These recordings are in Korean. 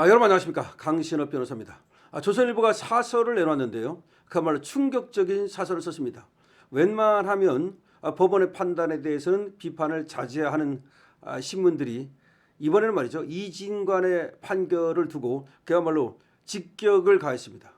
여러분 안녕하십니까, 강신업 변호사입니다. 조선일보가 사설을 내놨는데요, 그야말로 충격적인 사설을 썼습니다. 웬만하면 법원의 판단에 대해서는 비판을 자제해야 하는 신문들이 이번에는 말이죠, 이진관의 판결을 두고 그야말로 직격을 가했습니다.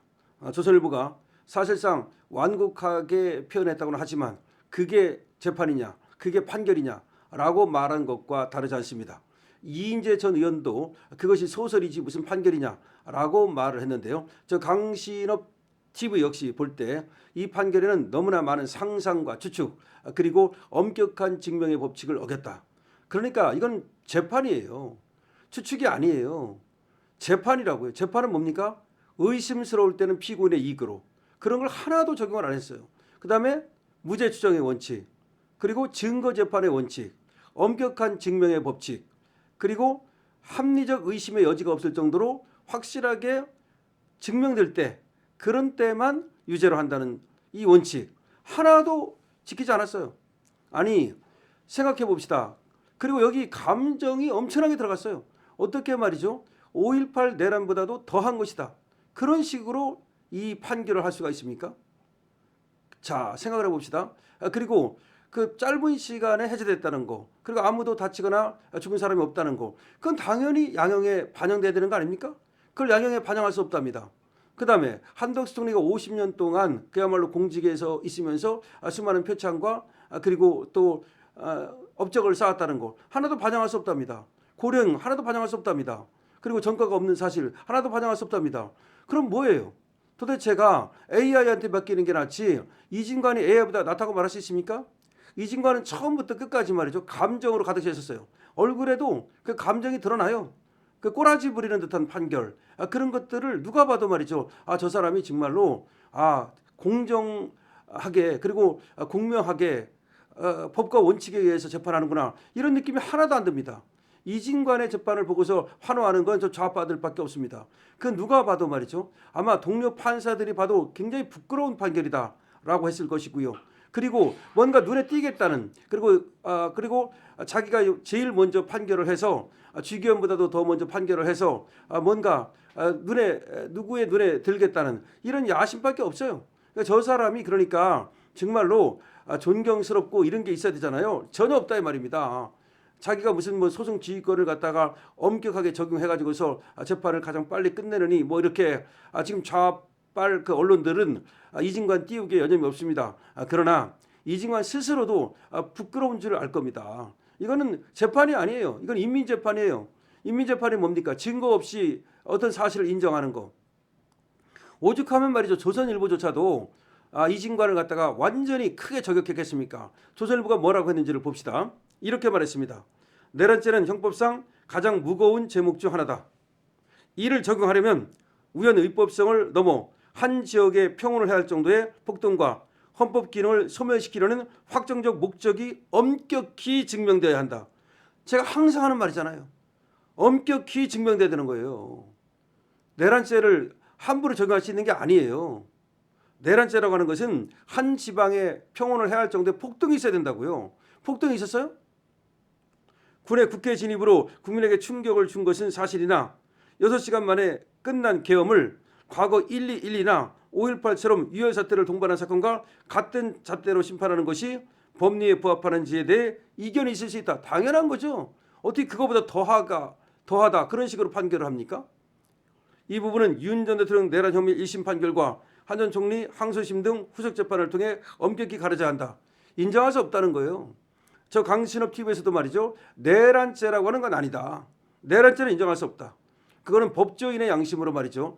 조선일보가 사실상 완곡하게 표현했다고는 하지만 그게 재판이냐, 그게 판결이냐라고 말한 것과 다르지 않습니다. 이인재 전 의원도 그것이 소설이지 무슨 판결이냐라고 말을 했는데요. 저 강신업 TV 역시 볼 때 이 판결에는 너무나 많은 상상과 추측, 그리고 엄격한 증명의 법칙을 어겼다. 그러니까 이건 재판이에요. 추측이 아니에요. 재판이라고요. 재판은 뭡니까? 의심스러울 때는 피고인의 이익으로. 그런 걸 하나도 적용을 안 했어요. 그 다음에 무죄 추정의 원칙, 그리고 증거 재판의 원칙, 엄격한 증명의 법칙, 그리고 합리적 의심의 여지가 없을 정도로 확실하게 증명될 때, 그런 때만 유죄로 한다는 이 원칙 하나도 지키지 않았어요. 아니, 생각해 봅시다. 그리고 여기 감정이 엄청나게 들어갔어요. 어떻게 말이죠? 5.18 내란보다도 더한 것이다. 그런 식으로 이 판결을 할 수가 있습니까? 자, 생각을 해봅시다. 그리고 그 짧은 시간에 해제됐다는 거, 그리고 아무도 다치거나 죽은 사람이 없다는 거, 그건 당연히 양형에 반영돼야 되는 거 아닙니까? 그걸 양형에 반영할 수 없답니다. 그 다음에 한덕수 총리가 50년 동안 그야말로 공직에서 있으면서 수많은 표창과 그리고 또 업적을 쌓았다는 거 하나도 반영할 수 없답니다. 고령 하나도 반영할 수 없답니다. 그리고 전과가 없는 사실 하나도 반영할 수 없답니다. 그럼 뭐예요? 도대체가 AI한테 맡기는 게 낫지 이진관이 AI보다 낫다고 말할 수 있습니까? 이진관은 처음부터 끝까지 말이죠, 감정으로 가득 차 있었어요. 얼굴에도 그 감정이 드러나요. 그 꼬라지 부리는 듯한 판결, 그런 것들을 누가 봐도 말이죠, 저 사람이 정말로 공정하게, 그리고 공명하게 법과 원칙에 의해서 재판하는구나, 이런 느낌이 하나도 안 듭니다. 이진관의 재판을 보고서 환호하는 건 저 좌파들밖에 없습니다. 그 누가 봐도 말이죠, 아마 동료 판사들이 봐도 굉장히 부끄러운 판결이다라고 했을 것이고요. 그리고 뭔가 눈에 띄겠다는, 그리고 자기가 제일 먼저 판결을 해서 주기현보다도 더 먼저 판결을 해서 뭔가 누구의 눈에 들겠다는 이런 야심밖에 없어요. 그러니까 저 사람이 그러니까 정말로 존경스럽고 이런 게 있어야 되잖아요. 전혀 없다 이 말입니다. 자기가 무슨 소송 지휘권을 갖다가 엄격하게 적용해가지고서 재판을 가장 빨리 끝내느니 이렇게 지금 좌빨 그 언론들은 이진관 띄우기에 여념이 없습니다. 그러나 이진관 스스로도 부끄러운 줄 알 겁니다. 이거는 재판이 아니에요. 이건 인민재판이에요. 인민재판이 뭡니까? 증거 없이 어떤 사실을 인정하는 거. 오죽하면 말이죠, 조선일보조차도 이진관을 갖다가 완전히 크게 저격했겠습니까? 조선일보가 뭐라고 했는지를 봅시다. 이렇게 말했습니다. 내란죄는 형법상 가장 무거운 제목 중 하나다. 이를 적용하려면 우연의법성을 넘어 한 지역의 평온을 해야 할 정도의 폭동과 헌법 기능을 소멸시키려는 확정적 목적이 엄격히 증명되어야 한다. 제가 항상 하는 말이잖아요. 엄격히 증명돼야 되는 거예요. 내란죄를 함부로 적용할 수 있는 게 아니에요. 내란죄라고 하는 것은 한 지방에 평온을 해야 할 정도의 폭동이 있어야 된다고요. 폭동이 있었어요? 군의 국회 진입으로 국민에게 충격을 준 것은 사실이나 6시간 만에 끝난 계엄을 과거 1.2.1.2나 5.18처럼 유혈 사태를 동반한 사건과 같은 잣대로 심판하는 것이 법리에 부합하는지에 대해 이견이 있을 수 있다. 당연한 거죠. 어떻게 그거보다 더하다 그런 식으로 판결을 합니까? 이 부분은 윤 전 대통령 내란 혐의 1심 판결과 한 전 총리 항소심 등 후속 재판을 통해 엄격히 가려져야 한다. 인정할 수 없다는 거예요. 저 강신업 TV에서도 말이죠, 내란죄라고 하는 건 아니다. 내란죄는 인정할 수 없다. 그거는 법조인의 양심으로 말이죠,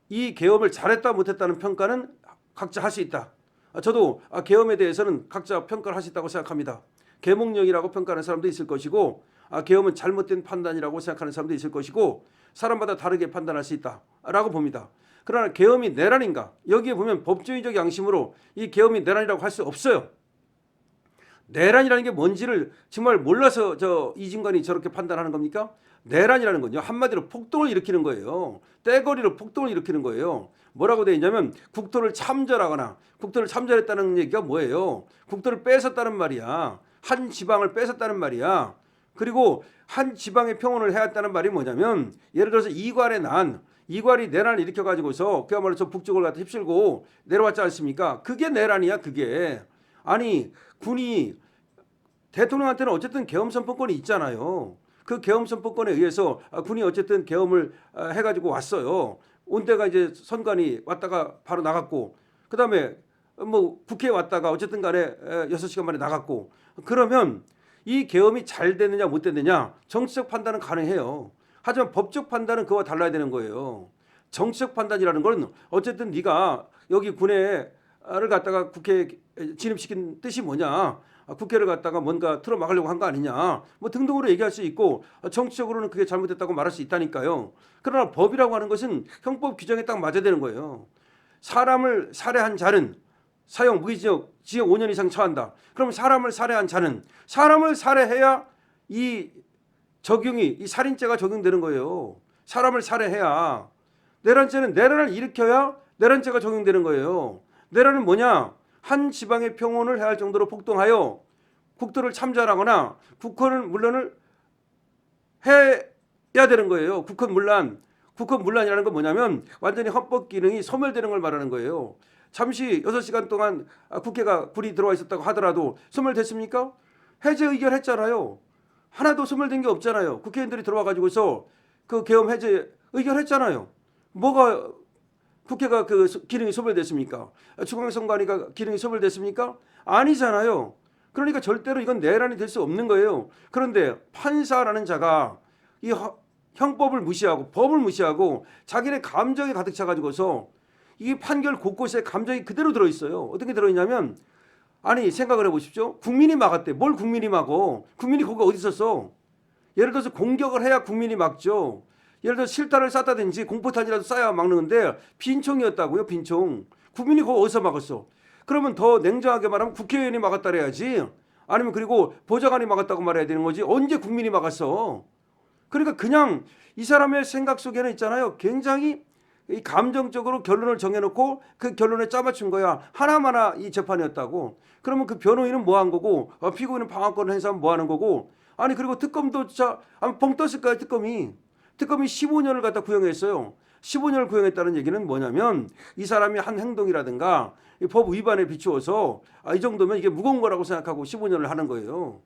이 계엄을 잘했다 못했다는 평가는 각자 할 수 있다. 저도 계엄에 대해서는 각자 평가를 할 수 있다고 생각합니다. 계몽령이라고 평가하는 사람도 있을 것이고, 계엄은 잘못된 판단이라고 생각하는 사람도 있을 것이고, 사람마다 다르게 판단할 수 있다라고 봅니다. 그러나 계엄이 내란인가? 여기에 보면 법조인적 양심으로 이 계엄이 내란이라고 할 수 없어요. 내란이라는 게 뭔지를 정말 몰라서 이진관이 저렇게 판단하는 겁니까? 내란이라는 건요, 한마디로 폭동을 일으키는 거예요. 떼거리로 폭동을 일으키는 거예요. 뭐라고 되어 있냐면 국토를 참전하거나, 국토를 참전했다는 얘기가 뭐예요? 국토를 뺏었다는 말이야. 한 지방을 뺏었다는 말이야. 그리고 한 지방의 평온을 해왔다는 말이 뭐냐면 예를 들어서 이괄의 난 이괄이 내란을 일으켜 가지고서 그야말로 저 북쪽을 갖다 휩쓸고 내려왔지 않습니까? 그게 내란이야 그게. 아니 군이 대통령한테는 어쨌든 계엄 선포권이 있잖아요. 그 계엄 선포권에 의해서 군이 어쨌든 계엄을 해가지고 왔어요. 온 데가 이제 선관위 왔다가 바로 나갔고 그다음에 뭐 국회에 왔다가 어쨌든 간에 6시간 만에 나갔고 그러면 이 계엄이 잘 됐느냐 못 됐느냐 정치적 판단은 가능해요. 하지만 법적 판단은 그와 달라야 되는 거예요. 정치적 판단이라는 건 어쨌든 네가 여기 군에를 갖다가 국회에 진입시킨 뜻이 뭐냐. 국회를 갖다가 뭔가 틀어막으려고 한 거 아니냐. 뭐 등등으로 얘기할 수 있고 정치적으로는 그게 잘못됐다고 말할 수 있다니까요. 그러나 법이라고 하는 것은 형법 규정에 딱 맞아야 되는 거예요. 사람을 살해한 자는 사형 무기징역 징역 5년 이상 처한다. 그럼 사람을 살해한 자는 사람을 살해해야 이 적용이 이 살인죄가 적용되는 거예요. 사람을 살해해야 내란죄는 내란을 일으켜야 내란죄가 적용되는 거예요. 내란은 뭐냐? 한 지방의 평온을 해할 정도로 폭동하여 국토를 참전하거나 국헌을 문란을 해야 되는 거예요. 국헌 문란이라는 건 뭐냐면 완전히 헌법 기능이 소멸되는 걸 말하는 거예요. 잠시 6시간 동안 국회가 불이 들어와 있었다고 하더라도 소멸됐습니까? 해제 의결했잖아요. 하나도 소멸된 게 없잖아요. 국회의원들이 들어와 가지고서 그 계엄 해제 의결했잖아요. 뭐가 국회가 그 기능이 소멸됐습니까? 중앙선관위가 기능이 소멸됐습니까? 아니잖아요. 그러니까 절대로 이건 내란이 될 수 없는 거예요. 그런데 판사라는 자가 이 형법을 무시하고 법을 무시하고 자기네 감정에 가득 차가지고서 이 판결 곳곳에 감정이 그대로 들어있어요. 어떻게 들어있냐면 아니 생각을 해보십시오. 국민이 막았대. 뭘 국민이 막어? 국민이 거기 어디 있었어? 예를 들어서 공격을 해야 국민이 막죠. 예를 들어 실탄을 쐈다든지 공포탄이라도 쏴야 막는 건데 빈총이었다고요. 빈총. 국민이 그거 어디서 막았어? 그러면 더 냉정하게 말하면 국회의원이 막았다 그래야지. 아니면 그리고 보좌관이 막았다고 말해야 되는 거지. 언제 국민이 막았어? 그러니까 그냥 이 사람의 생각 속에는 있잖아요. 굉장히 이 감정적으로 결론을 정해놓고 그 결론에 짜맞춘 거야. 하나마나 이 재판이었다고. 그러면 그 변호인은 뭐 한 거고 피고인은 방어권을 행사하면 뭐 하는 거고. 아니 그리고 특검도 진짜 뻥 떴을까요 특검이. 특검이 15년을 갖다 구형했어요. 15년을 구형했다는 얘기는 뭐냐면 이 사람이 한 행동이라든가 법 위반에 비추어서 이 정도면 이게 무거운 거라고 생각하고 15년을 하는 거예요.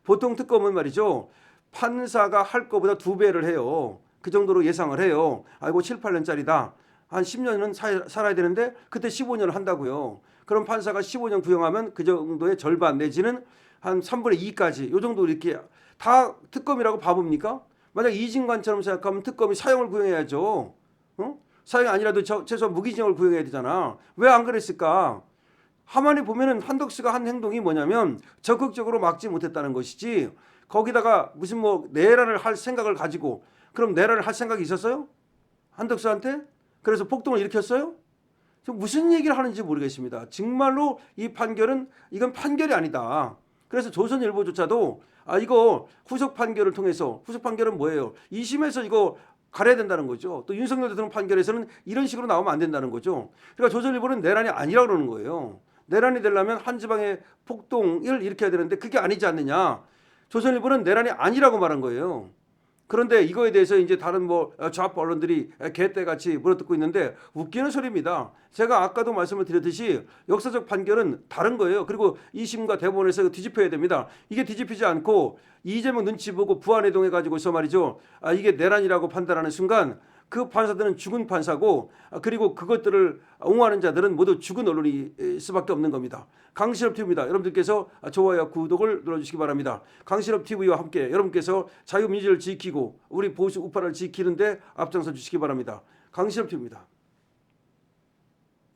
보통 특검은 말이죠. 판사가 할 거보다 2배를 해요. 그 정도로 예상을 해요. 이거 7, 8년짜리다. 한 10년은 살아야 되는데 그때 15년을 한다고요. 그럼 판사가 15년 구형하면 그 정도의 절반 내지는 한 3분의 2까지 이 정도 이렇게 다 특검이라고 봐봅니까? 만약 이진관처럼 생각하면 특검이 사형을 구형해야죠. 사형이 아니라도 최소한 무기징역을 구형해야 되잖아. 왜 안 그랬을까? 하만에 보면은 한덕수가 한 행동이 뭐냐면 적극적으로 막지 못했다는 것이지 거기다가 무슨 뭐 내란을 할 생각을 가지고 그럼 내란을 할 생각이 있었어요? 한덕수한테? 그래서 폭동을 일으켰어요? 무슨 얘기를 하는지 모르겠습니다. 정말로 이 판결은 이건 판결이 아니다. 그래서 조선일보조차도 이거 후속 판결을 통해서 후속 판결은 뭐예요? 2심에서 이거 가려야 된다는 거죠. 또 윤석열 대통령 판결에서는 이런 식으로 나오면 안 된다는 거죠. 그러니까 조선일보는 내란이 아니라고 그러는 거예요. 내란이 되려면 한 지방의 폭동을 일으켜야 되는데 그게 아니지 않느냐. 조선일보는 내란이 아니라고 말한 거예요. 그런데 이거에 대해서 이제 다른 뭐 좌파 언론들이 개떼같이 물어뜯고 있는데 웃기는 소리입니다. 제가 아까도 말씀을 드렸듯이 역사적 판결은 다른 거예요. 그리고 2심과 대법원에서 이거 뒤집혀야 됩니다. 이게 뒤집히지 않고 이재명 눈치 보고 부안해동해 가지고서 말이죠. 이게 내란이라고 판단하는 순간 그 판사들은 죽은 판사고 그리고 그것들을 옹호하는 자들은 모두 죽은 언론일 수밖에 없는 겁니다. 강신업 TV입니다. 여러분들께서 좋아요, 구독을 눌러주시기 바랍니다. 강신업 TV와 함께 여러분께서 자유민주를 지키고 우리 보수 우파를 지키는데 앞장서 주시기 바랍니다. 강신업 TV입니다.